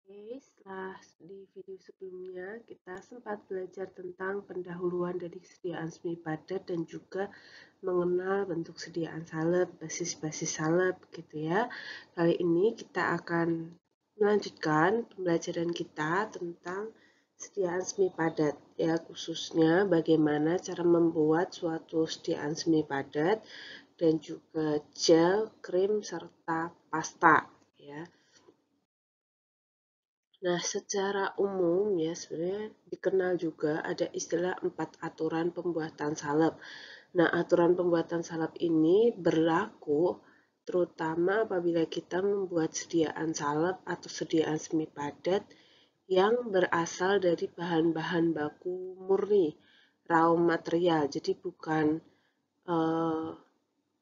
Oke, setelah di video sebelumnya kita sempat belajar tentang pendahuluan dari sediaan semi padat dan juga mengenal bentuk sediaan salep, basis-basis salep gitu ya. Kali ini kita akan melanjutkan pembelajaran kita tentang sediaan semi padat ya, khususnya bagaimana cara membuat suatu sediaan semi padat dan juga gel, krim serta pasta ya. Nah, secara umum ya sebenarnya dikenal juga ada istilah 4 aturan pembuatan salep. Nah, aturan pembuatan salep ini berlaku terutama apabila kita membuat sediaan salep atau sediaan semi padat yang berasal dari bahan-bahan baku murni, raw material. Jadi bukan eh,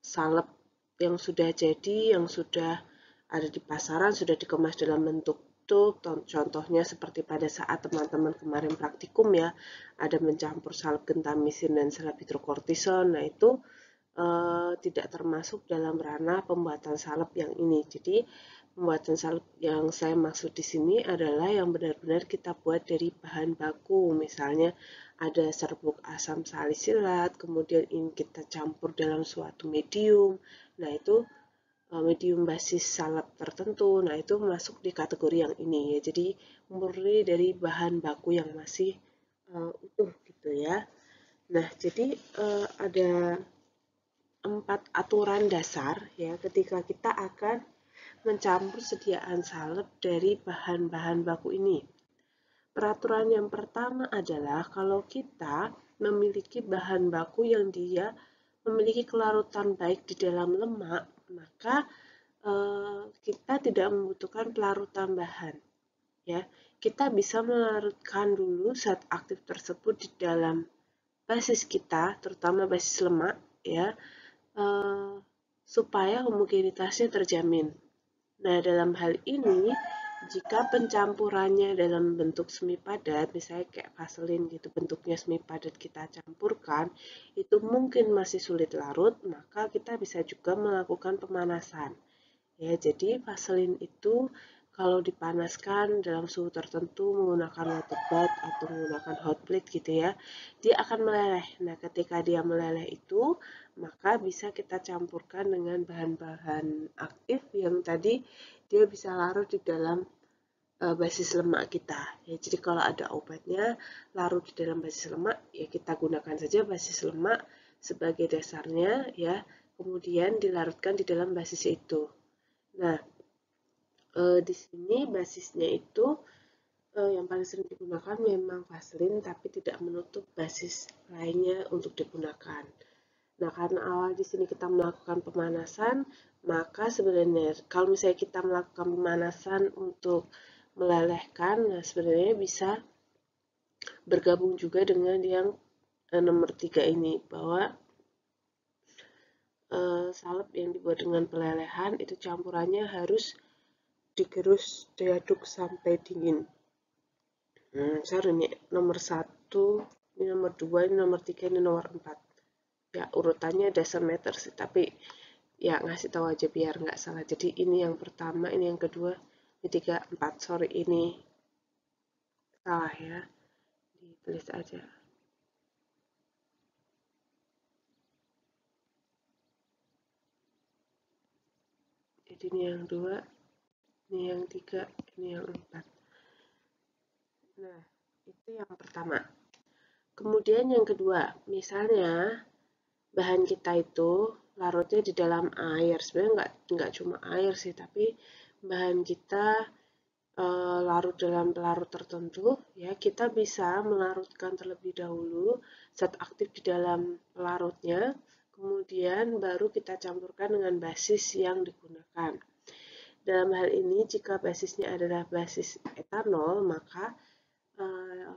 salep yang sudah jadi, yang sudah ada di pasaran, sudah dikemas dalam bentuk tub. Contohnya seperti pada saat teman-teman kemarin praktikum ya, ada mencampur salep gentamisin dan salep hidrokortison. Nah, itu tidak termasuk dalam ranah pembuatan salep yang ini. Jadi, pembuatan salep yang saya maksud di sini adalah yang benar-benar kita buat dari bahan baku. Misalnya ada serbuk asam salisilat, kemudian ini kita campur dalam suatu medium. Nah, itu medium basis salep tertentu. Nah, itu masuk di kategori yang ini ya. Jadi, murni dari bahan baku yang masih utuh gitu ya. Nah, jadi ada 4 aturan dasar ya ketika kita akan mencampur sediaan salep dari bahan-bahan baku ini. Peraturan yang pertama adalah kalau kita memiliki bahan baku yang dia memiliki kelarutan baik di dalam lemak, maka kita tidak membutuhkan pelarut tambahan. Ya, kita bisa melarutkan dulu zat aktif tersebut di dalam basis kita, terutama basis lemak, ya, supaya homogenitasnya terjamin. Nah, dalam hal ini, jika pencampurannya dalam bentuk semi padat, misalnya kayak vaselin gitu, bentuknya semi padat kita campurkan, itu mungkin masih sulit larut, maka kita bisa juga melakukan pemanasan. Ya, jadi vaselin itu kalau dipanaskan dalam suhu tertentu menggunakan water bath atau menggunakan hot plate gitu ya, dia akan meleleh. Nah, ketika dia meleleh itu, maka bisa kita campurkan dengan bahan-bahan aktif yang tadi dia bisa larut di dalam basis lemak kita. Ya, jadi kalau ada obatnya larut di dalam basis lemak, ya kita gunakan saja basis lemak sebagai dasarnya ya, kemudian dilarutkan di dalam basis itu. Nah, di sini basisnya itu yang paling sering digunakan memang vaselin, tapi tidak menutup basis lainnya untuk digunakan. Nah, karena awal di sini kita melakukan pemanasan, maka sebenarnya kalau misalnya kita melakukan pemanasan untuk melelehkan, nah sebenarnya bisa bergabung juga dengan yang nomor 3 ini, bahwa salep yang dibuat dengan pelelehan itu campurannya harus digerus, diaduk sampai dingin. Sorry, ini nomor 1, ini nomor 2, ini nomor 3, ini nomor 4. Ya, urutannya doesn't matter sih, tapi ya ngasih tahu aja biar nggak salah. Jadi ini yang pertama, ini yang kedua, ini 3, 4. Sorry, ini salah ya. Ditulis aja. Jadi ini yang 2, ini yang 3, ini yang 4. Nah, itu yang pertama. Kemudian yang kedua, misalnya bahan kita itu larutnya di dalam air. Sebenarnya nggak cuma air sih, tapi bahan kita larut dalam pelarut tertentu, ya kita bisa melarutkan terlebih dahulu zat aktif di dalam pelarutnya, kemudian baru kita campurkan dengan basis yang digunakan. Dalam hal ini, jika basisnya adalah basis etanol, maka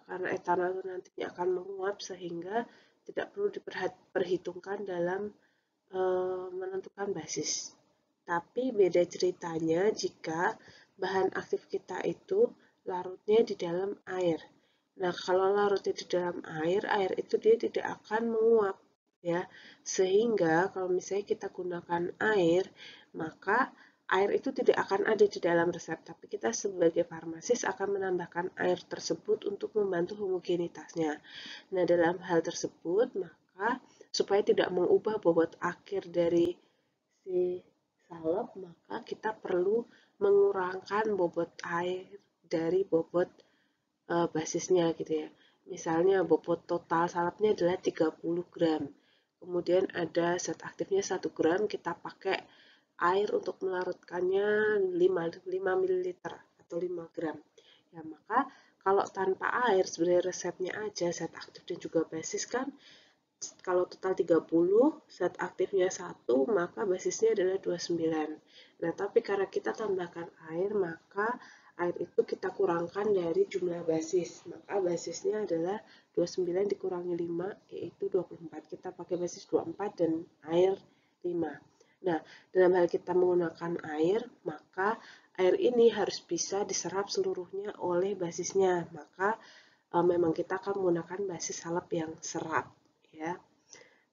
karena etanol itu nantinya akan menguap sehingga tidak perlu diperhitungkan dalam menentukan basis. Tapi beda ceritanya jika bahan aktif kita itu larutnya di dalam air. Nah, kalau larutnya di dalam air, air itu dia tidak akan menguap ya. Sehingga kalau misalnya kita gunakan air, maka air itu tidak akan ada di dalam resep, tapi kita sebagai farmasis akan menambahkan air tersebut untuk membantu homogenitasnya. Nah, dalam hal tersebut, maka supaya tidak mengubah bobot akhir dari si salep, maka kita perlu mengurangkan bobot air dari bobot basisnya gitu ya. Misalnya bobot total salepnya adalah 30 gram. Kemudian ada zat aktifnya 1 gram, kita pakai air untuk melarutkannya 5 ml atau 5 gram. Ya, maka kalau tanpa air sebenarnya resepnya aja zat aktif dan juga basis kan, kalau total 30, zat aktifnya 1, maka basisnya adalah 29. Nah, tapi karena kita tambahkan air, maka air itu kita kurangkan dari jumlah basis. Maka basisnya adalah 29 dikurangi 5, yaitu 24. Kita pakai basis 24 dan air 5. Nah, dalam hal kita menggunakan air, maka air ini harus bisa diserap seluruhnya oleh basisnya. Maka memang kita akan menggunakan basis salep yang serat. Ya.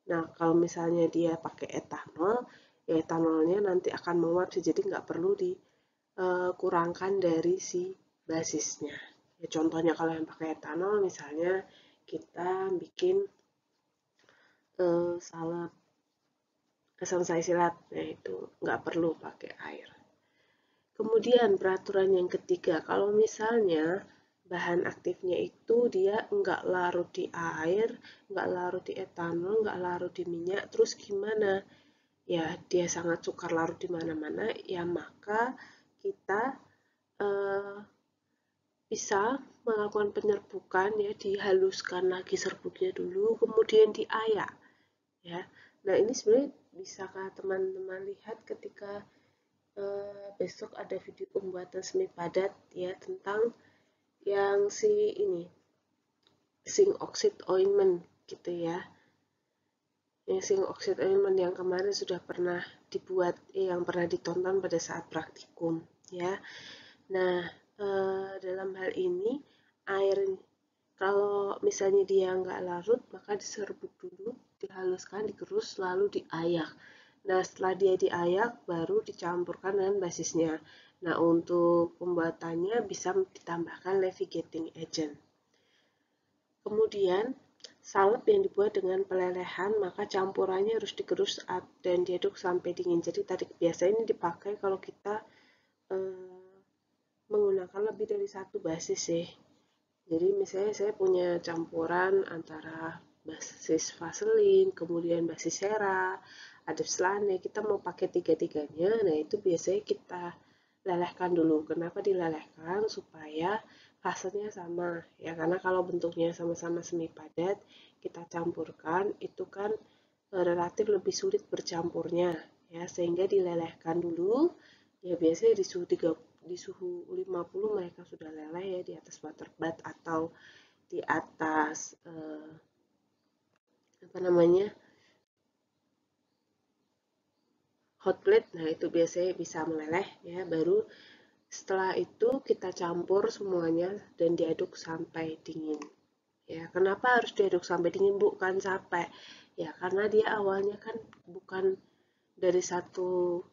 Nah, kalau misalnya dia pakai etanol, ya etanolnya nanti akan menguap sih, jadi nggak perlu dikurangkan dari si basisnya. Ya, contohnya kalau yang pakai etanol, misalnya kita bikin salep asam saisilat, nah itu nggak perlu pakai air. Kemudian peraturan yang ketiga, kalau misalnya bahan aktifnya itu dia nggak larut di air, nggak larut di etanol, nggak larut di minyak, terus gimana? Ya, dia sangat sukar larut di mana-mana, ya maka kita bisa melakukan penyerbukan ya, dihaluskan lagi serbuknya dulu, kemudian diayak ya. Nah, ini sebenarnya bisakah teman-teman lihat ketika besok ada video pembuatan semi padat ya tentang yang si ini zinc oxide ointment gitu ya. Yang zinc oxide ointment yang kemarin sudah pernah dibuat, yang pernah ditonton pada saat praktikum ya. Nah, dalam hal ini air kalau misalnya dia nggak larut, maka diserbuk dulu, dihaluskan, digerus, lalu diayak. Nah, setelah dia diayak, baru dicampurkan dengan basisnya. Nah, untuk pembuatannya bisa ditambahkan levigating agent. Kemudian, salep yang dibuat dengan pelelehan, maka campurannya harus digerus dan diaduk sampai dingin. Jadi, tadi biasa ini dipakai kalau kita menggunakan lebih dari satu basis sih. Jadi misalnya saya punya campuran antara basis vaselin, kemudian basis sera, ada selane, kita mau pakai tiga-tiganya, nah itu biasanya kita lelehkan dulu. Kenapa dilelehkan? Supaya fasenya sama, ya karena kalau bentuknya sama-sama semi padat, kita campurkan, itu kan relatif lebih sulit bercampurnya, ya sehingga dilelehkan dulu, ya biasanya di suhu 50 mereka sudah leleh ya di atas water bath atau di atas apa namanya hot plate. Nah, itu biasanya bisa meleleh ya. Baru setelah itu kita campur semuanya dan diaduk sampai dingin. Ya, kenapa harus diaduk sampai dingin, Bu? Kan capek. Ya, karena dia awalnya kan bukan dari satu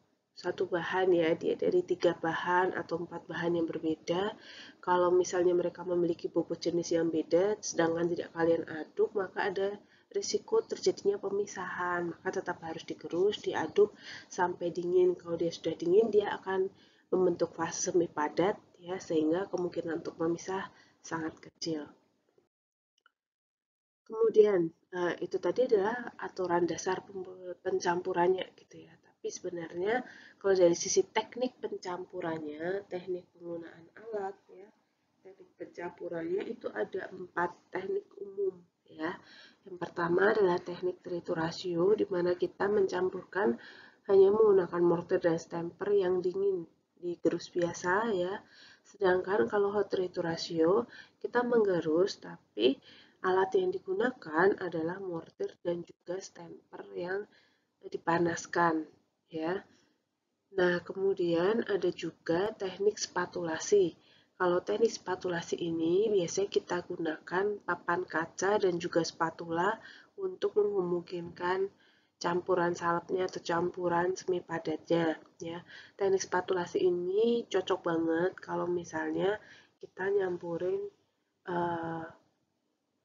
bahan ya, dia dari 3 bahan atau 4 bahan yang berbeda. Kalau misalnya mereka memiliki bobot jenis yang beda, sedangkan tidak kalian aduk, maka ada risiko terjadinya pemisahan. Maka tetap harus digerus, diaduk sampai dingin. Kalau dia sudah dingin, dia akan membentuk fase semi padat ya, sehingga kemungkinan untuk memisah sangat kecil. Kemudian itu tadi adalah aturan dasar pencampurannya gitu ya. Tapi sebenarnya kalau dari sisi teknik pencampurannya, teknik penggunaan alat ya, teknik pencampurannya itu ada 4 teknik umum ya. Yang pertama adalah teknik triturasio, di mana kita mencampurkan hanya menggunakan mortar dan stamper yang dingin digerus biasa ya. Sedangkan kalau hot triturasio kita menggerus, tapi alat yang digunakan adalah mortir dan juga stamper yang dipanaskan ya. Nah, kemudian ada juga teknik spatulasi. Kalau teknik spatulasi ini biasanya kita gunakan papan kaca dan juga spatula untuk memungkinkan campuran salepnya atau campuran semi padatnya ya. Teknik spatulasi ini cocok banget kalau misalnya kita nyampurin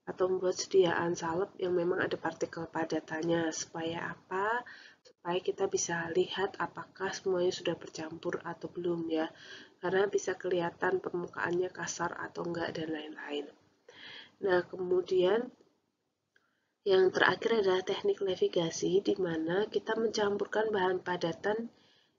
atau membuat sediaan salep yang memang ada partikel padatannya. Supaya apa? Supaya kita bisa lihat apakah semuanya sudah bercampur atau belum ya. Karena bisa kelihatan permukaannya kasar atau enggak dan lain-lain. Nah, kemudian yang terakhir adalah teknik levigasi, di mana kita mencampurkan bahan padatan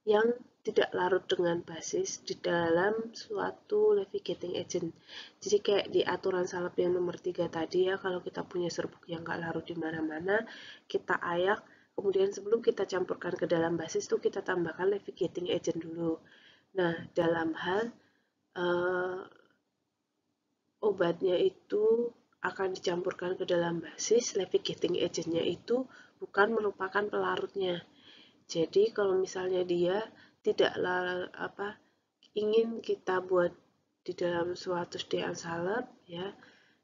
yang tidak larut dengan basis di dalam suatu levigating agent. Jadi kayak di aturan salep yang nomor 3 tadi ya, kalau kita punya serbuk yang nggak larut di mana-mana, kita ayak, kemudian sebelum kita campurkan ke dalam basis tuh kita tambahkan levigating agent dulu. Nah, dalam hal obatnya itu akan dicampurkan ke dalam basis, levigating agent-nya itu bukan merupakan pelarutnya. Jadi kalau misalnya dia tidak ingin kita buat di dalam suatu sediaan salep ya,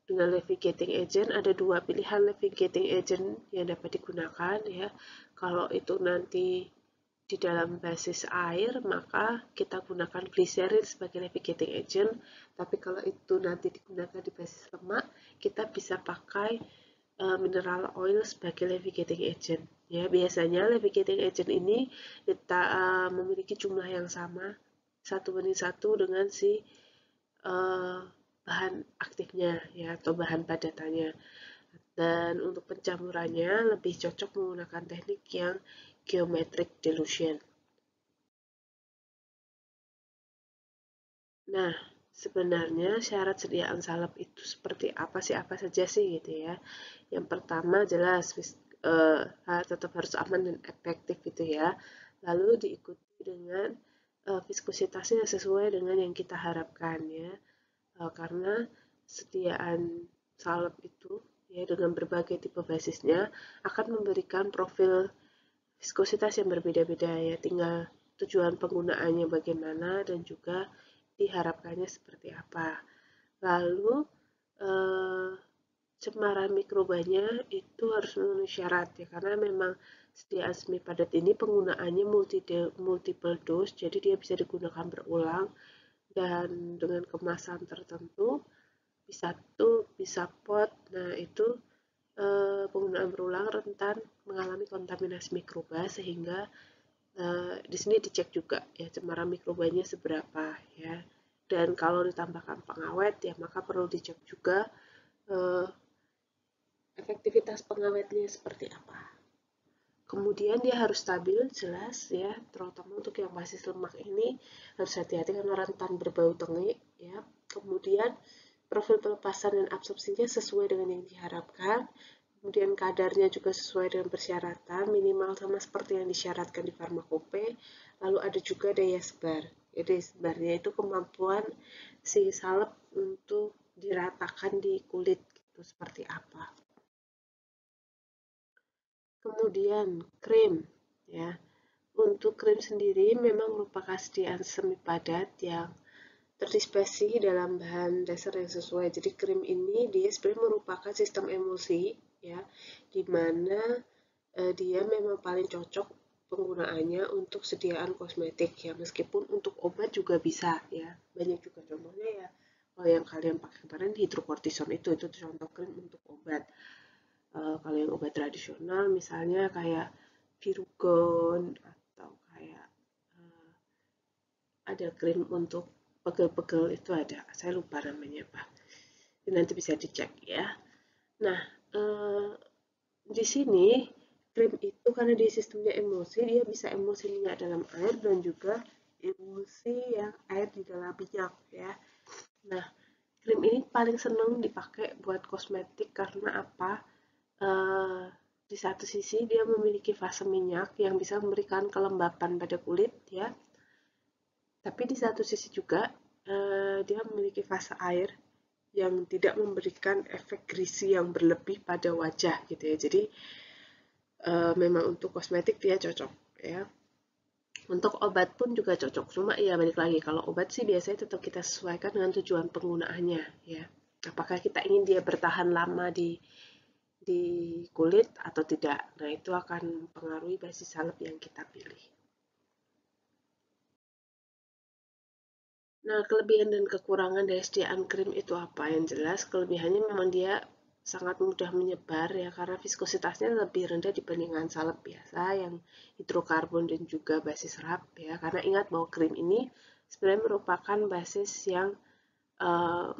dengan levigating agent ada dua pilihan levigating agent yang dapat digunakan ya. Kalau itu nanti di dalam basis air, maka kita gunakan glycerin sebagai levigating agent. Tapi kalau itu nanti digunakan di basis lemak, kita bisa pakai mineral oil sebagai levigating agent. Ya, biasanya levigating agent ini kita memiliki jumlah yang sama 1:1 dengan si bahan aktifnya ya atau bahan padatannya. Dan untuk pencampurannya lebih cocok menggunakan teknik yang geometric dilution. Nah, sebenarnya syarat sediaan salep itu seperti apa saja sih gitu ya. Yang pertama jelas tetap harus aman dan efektif gitu ya. Lalu diikuti dengan viskositasnya sesuai dengan yang kita harapkan ya. Karena sediaan salep itu ya dengan berbagai tipe basisnya akan memberikan profil viskositas yang berbeda-beda ya, tinggal tujuan penggunaannya bagaimana dan juga diharapkannya seperti apa. Lalu cemaran mikrobanya itu harus memenuhi syarat ya, karena memang sediaan semi padat ini penggunaannya multiple dose, jadi dia bisa digunakan berulang dan dengan kemasan tertentu, bisa tuh, bisa pot. Nah itu penggunaan berulang rentan mengalami kontaminasi mikroba, sehingga di sini dicek juga ya cemaran mikrobanya seberapa ya. Dan kalau ditambahkan pengawet ya maka perlu dicek juga efektivitas pengawetnya seperti apa. Kemudian dia harus stabil, jelas ya, terutama untuk yang basis lemak ini harus hati-hati karena rentan berbau tengik ya. Kemudian profil pelepasan dan absorpsinya sesuai dengan yang diharapkan. Kemudian kadarnya juga sesuai dengan persyaratan, minimal sama seperti yang disyaratkan di farmakope. Lalu ada juga daya sebar. Ya, daya sebarnya itu kemampuan si salep untuk diratakan di kulit gitu, seperti apa. Kemudian krim ya. Untuk krim sendiri memang merupakan sediaan semi padat yang terdispersi dalam bahan dasar yang sesuai. Jadi krim ini dia sebenarnya merupakan sistem emulsi ya, di mana dia memang paling cocok penggunaannya untuk sediaan kosmetik ya, meskipun untuk obat juga bisa ya. Banyak juga contohnya ya. Kalau yang kalian pakai kemarin hidrokortison itu contoh krim untuk obat. Kalau yang obat tradisional misalnya kayak Virugon atau kayak ada krim untuk pegel-pegel itu ada, saya lupa namanya apa. Nanti bisa dicek ya. Nah, di sini krim itu karena dia sistemnya emulsi, dia bisa emulsi minyak dalam air dan juga emulsi yang air di dalam minyak ya. Nah, krim ini paling seneng dipakai buat kosmetik karena apa? Di satu sisi dia memiliki fase minyak yang bisa memberikan kelembapan pada kulit ya. Tapi di satu sisi juga dia memiliki fase air yang tidak memberikan efek greasy yang berlebih pada wajah gitu ya. Jadi memang untuk kosmetik dia cocok ya. Untuk obat pun juga cocok. Cuma ya balik lagi, kalau obat sih biasanya tetap kita sesuaikan dengan tujuan penggunaannya ya. Apakah kita ingin dia bertahan lama di di kulit atau tidak. Nah, itu akan mempengaruhi basis salep yang kita pilih. Nah, kelebihan dan kekurangan dari sediaan krim itu apa? Yang jelas, kelebihannya memang dia sangat mudah menyebar ya, karena viskositasnya lebih rendah dibandingkan salep biasa yang hidrokarbon dan juga basis serat ya. Karena ingat bahwa krim ini sebenarnya merupakan basis yang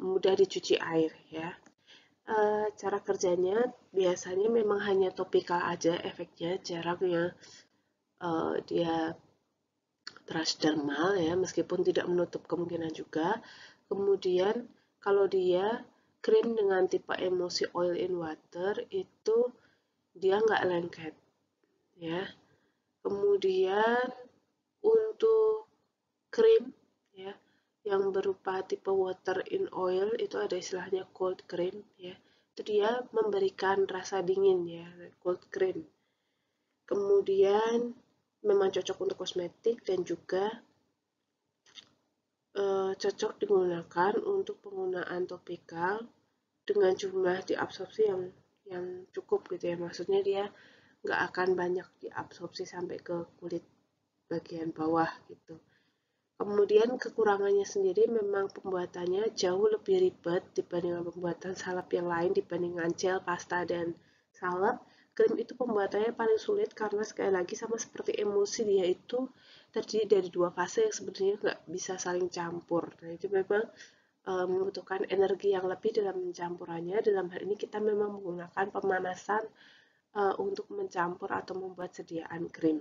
mudah dicuci air ya. Cara kerjanya biasanya memang hanya topikal aja efeknya, jarangnya dia transdermal ya, meskipun tidak menutup kemungkinan juga. Kemudian kalau dia krim dengan tipe emulsi oil in water itu dia nggak lengket ya. Kemudian untuk krim ya yang berupa tipe water in oil itu ada istilahnya cold cream ya. Itu dia memberikan rasa dingin ya, cold cream. Kemudian memang cocok untuk kosmetik dan juga cocok digunakan untuk penggunaan topikal dengan jumlah diabsorpsi yang cukup gitu ya. Maksudnya dia nggak akan banyak diabsorpsi sampai ke kulit bagian bawah gitu. Kemudian kekurangannya sendiri memang pembuatannya jauh lebih ribet dibandingkan pembuatan salep yang lain dibandingkan gel, pasta, dan salep. Krim itu pembuatannya paling sulit karena sekali lagi sama seperti emulsi dia itu terdiri dari dua fase yang sebenarnya nggak bisa saling campur. Nah itu memang membutuhkan energi yang lebih dalam mencampurannya. Dalam hal ini kita memang menggunakan pemanasan untuk mencampur atau membuat sediaan krim.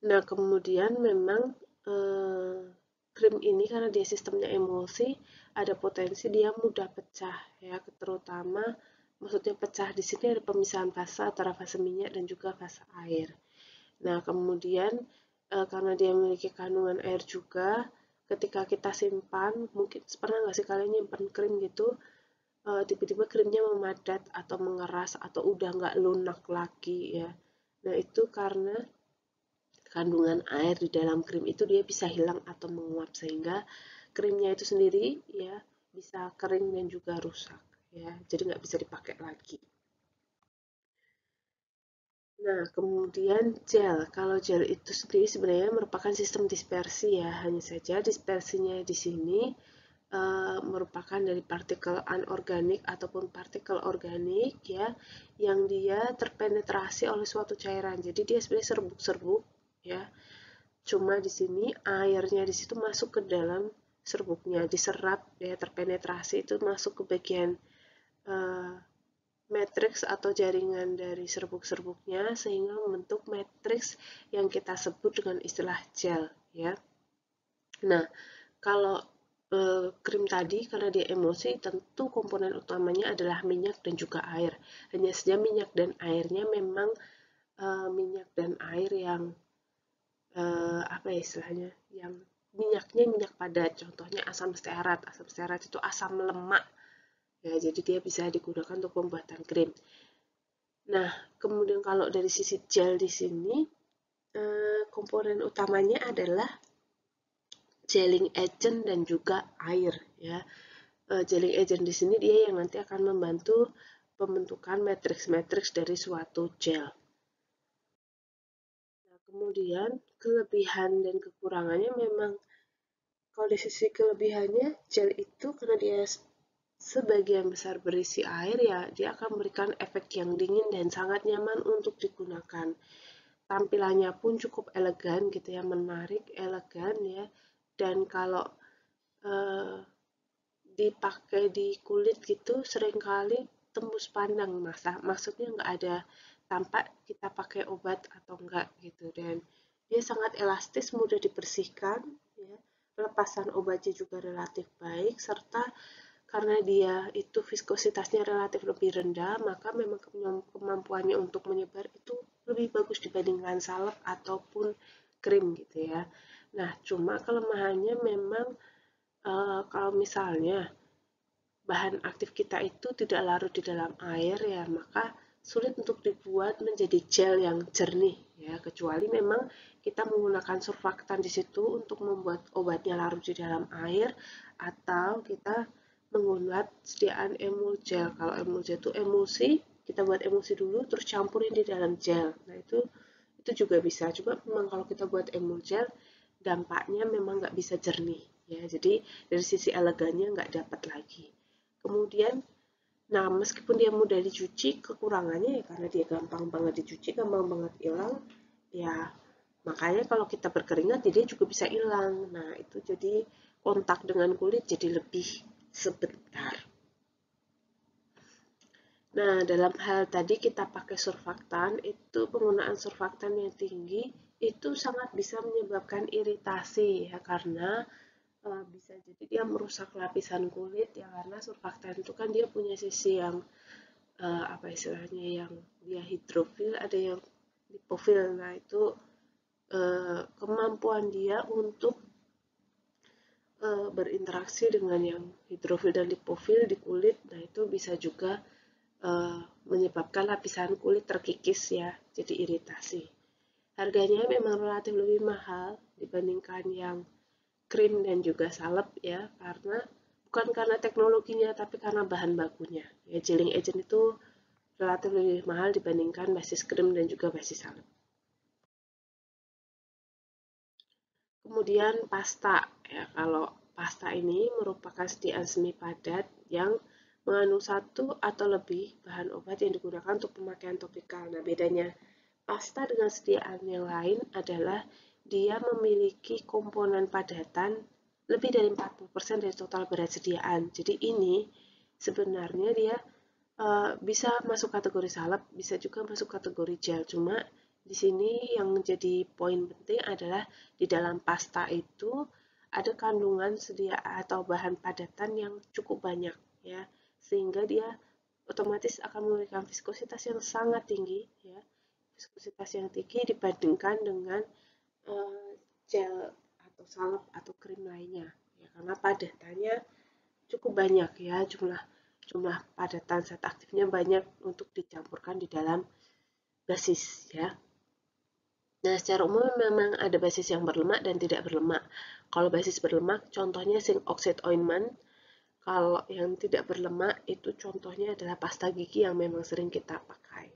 Nah, kemudian memang krim ini karena dia sistemnya emulsi, ada potensi dia mudah pecah ya, terutama maksudnya pecah di sini ada pemisahan fase antara fase minyak dan juga fase air. Nah, kemudian karena dia memiliki kandungan air juga, ketika kita simpan, mungkin pernah nggak sih kalian nyimpan krim gitu, tiba-tiba krimnya memadat atau mengeras atau udah nggak lunak lagi ya. Nah, itu karena kandungan air di dalam krim itu dia bisa hilang atau menguap sehingga krimnya itu sendiri ya bisa kering dan juga rusak ya, jadi nggak bisa dipakai lagi. Nah, kemudian gel. Kalau gel itu sendiri sebenarnya merupakan sistem dispersi ya, hanya saja dispersinya di sini merupakan dari partikel anorganik ataupun partikel organik ya, yang dia terpenetrasi oleh suatu cairan. Jadi dia sebenarnya serbuk-serbuk ya. Cuma di sini airnya di situ masuk ke dalam serbuknya, diserap ya, terpenetrasi itu masuk ke bagian matriks atau jaringan dari serbuk-serbuknya sehingga membentuk matriks yang kita sebut dengan istilah gel ya. Nah, kalau krim tadi karena dia emulsi tentu komponen utamanya adalah minyak dan juga air. Hanya saja minyak dan airnya memang minyak dan air yang apa ya istilahnya, yang minyaknya minyak padat, contohnya asam stearat. Asam stearat itu asam lemak ya, jadi dia bisa digunakan untuk pembuatan krim. Nah, kemudian kalau dari sisi gel di sini komponen utamanya adalah gelling agent dan juga air ya. Gelling agent di sini dia yang nanti akan membantu pembentukan matriks-matriks dari suatu gel. Nah, kemudian kelebihan dan kekurangannya memang kalau dari sisi kelebihannya gel itu karena dia sebagian besar berisi air ya, dia akan memberikan efek yang dingin dan sangat nyaman untuk digunakan. Tampilannya pun cukup elegan gitu ya, menarik, elegan ya. Dan kalau dipakai di kulit gitu seringkali tembus pandang, maksudnya nggak ada tampak kita pakai obat atau enggak gitu, dan dia sangat elastis, mudah dibersihkan ya. Pelepasan obatnya juga relatif baik, serta karena dia itu viskositasnya relatif lebih rendah, maka memang kemampuannya untuk menyebar itu lebih bagus dibandingkan salep ataupun krim gitu ya. Nah, cuma kelemahannya memang kalau misalnya bahan aktif kita itu tidak larut di dalam air ya, maka sulit untuk dibuat menjadi gel yang jernih ya, kecuali memang kita menggunakan surfaktan di situ untuk membuat obatnya larut di dalam air, atau kita membuat sediaan emulgel. Kalau emulgel itu emulsi, kita buat emulsi dulu terus campurin di dalam gel. Nah, itu juga bisa. Cuma memang kalau kita buat emulgel, dampaknya memang nggak bisa jernih ya. Jadi dari sisi elegannya nggak dapat lagi. Kemudian, nah meskipun dia mudah dicuci, kekurangannya ya karena dia gampang banget dicuci, gampang banget hilang, ya makanya kalau kita berkeringat dia juga bisa hilang. Nah itu jadi kontak dengan kulit jadi lebih sebentar. Nah, dalam hal tadi kita pakai surfaktan, itu penggunaan surfaktan yang tinggi itu sangat bisa menyebabkan iritasi ya karena bisa jadi dia merusak lapisan kulit ya karena surfaktan itu kan dia punya sisi yang apa istilahnya yang dia hidrofil, ada yang lipofil. Nah, itu kemampuan dia untuk berinteraksi dengan yang hidrofil dan lipofil di kulit. Nah, itu bisa juga menyebabkan lapisan kulit terkikis ya, jadi iritasi. Harganya memang relatif lebih mahal dibandingkan yang krim dan juga salep ya, karena bukan karena teknologinya tapi karena bahan bakunya. Ya, Jelling Agent itu relatif lebih mahal dibandingkan basis krim dan juga basis salep. Kemudian pasta ya, kalau pasta ini merupakan sediaan semi padat yang mengandung satu atau lebih bahan obat yang digunakan untuk pemakaian topikal. Nah, bedanya pasta dengan sediaan yang lain adalah dia memiliki komponen padatan lebih dari 40% dari total berat sediaan. Jadi ini sebenarnya dia bisa masuk kategori salep, bisa juga masuk kategori gel. Cuma di sini yang menjadi poin penting adalah di dalam pasta itu ada kandungan sedia atau bahan padatan yang cukup banyak ya, sehingga dia otomatis akan memberikan viskositas yang sangat tinggi ya, viskositas yang tinggi dibandingkan dengan gel atau salep atau krim lainnya ya, karena padatannya cukup banyak ya, jumlah jumlah padatan zat aktifnya banyak untuk dicampurkan di dalam basis ya. Nah, secara umum memang ada basis yang berlemak dan tidak berlemak. Kalau basis berlemak, contohnya zinc oxide ointment. Kalau yang tidak berlemak, itu contohnya adalah pasta gigi yang memang sering kita pakai.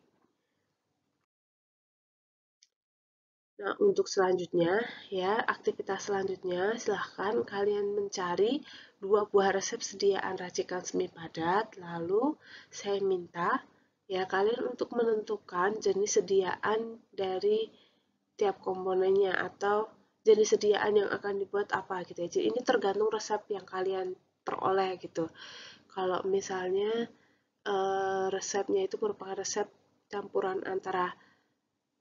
Nah, untuk selanjutnya, ya, aktivitas selanjutnya, silahkan kalian mencari 2 buah resep sediaan racikan semi padat, lalu saya minta ya kalian untuk menentukan jenis sediaan dari tiap komponennya atau jenis sediaan yang akan dibuat apa gitu ya. Jadi ini tergantung resep yang kalian peroleh gitu. Kalau misalnya resepnya itu merupakan resep campuran antara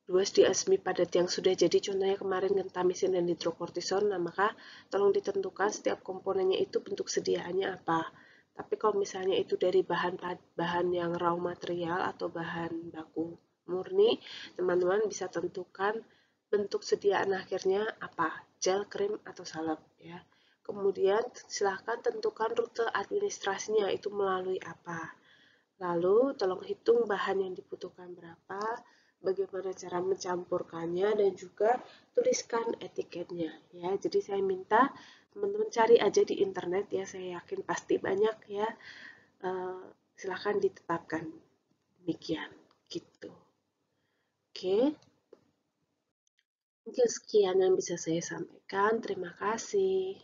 2 semi padat yang sudah jadi, contohnya kemarin gentamisin dan hidrokortison, nah maka tolong ditentukan setiap komponennya itu bentuk sediaannya apa. Tapi kalau misalnya itu dari bahan yang raw material atau bahan baku murni, teman-teman bisa tentukan bentuk sediaan akhirnya apa, gel, krim, atau salep ya. Kemudian silahkan tentukan rute administrasinya itu melalui apa. Lalu tolong hitung bahan yang dibutuhkan berapa, bagaimana cara mencampurkannya, dan juga tuliskan etiketnya ya. Jadi saya minta teman-teman cari aja di internet ya, saya yakin pasti banyak ya. Silahkan ditetapkan demikian gitu. Oke, mungkin sekian yang bisa saya sampaikan. Terima kasih.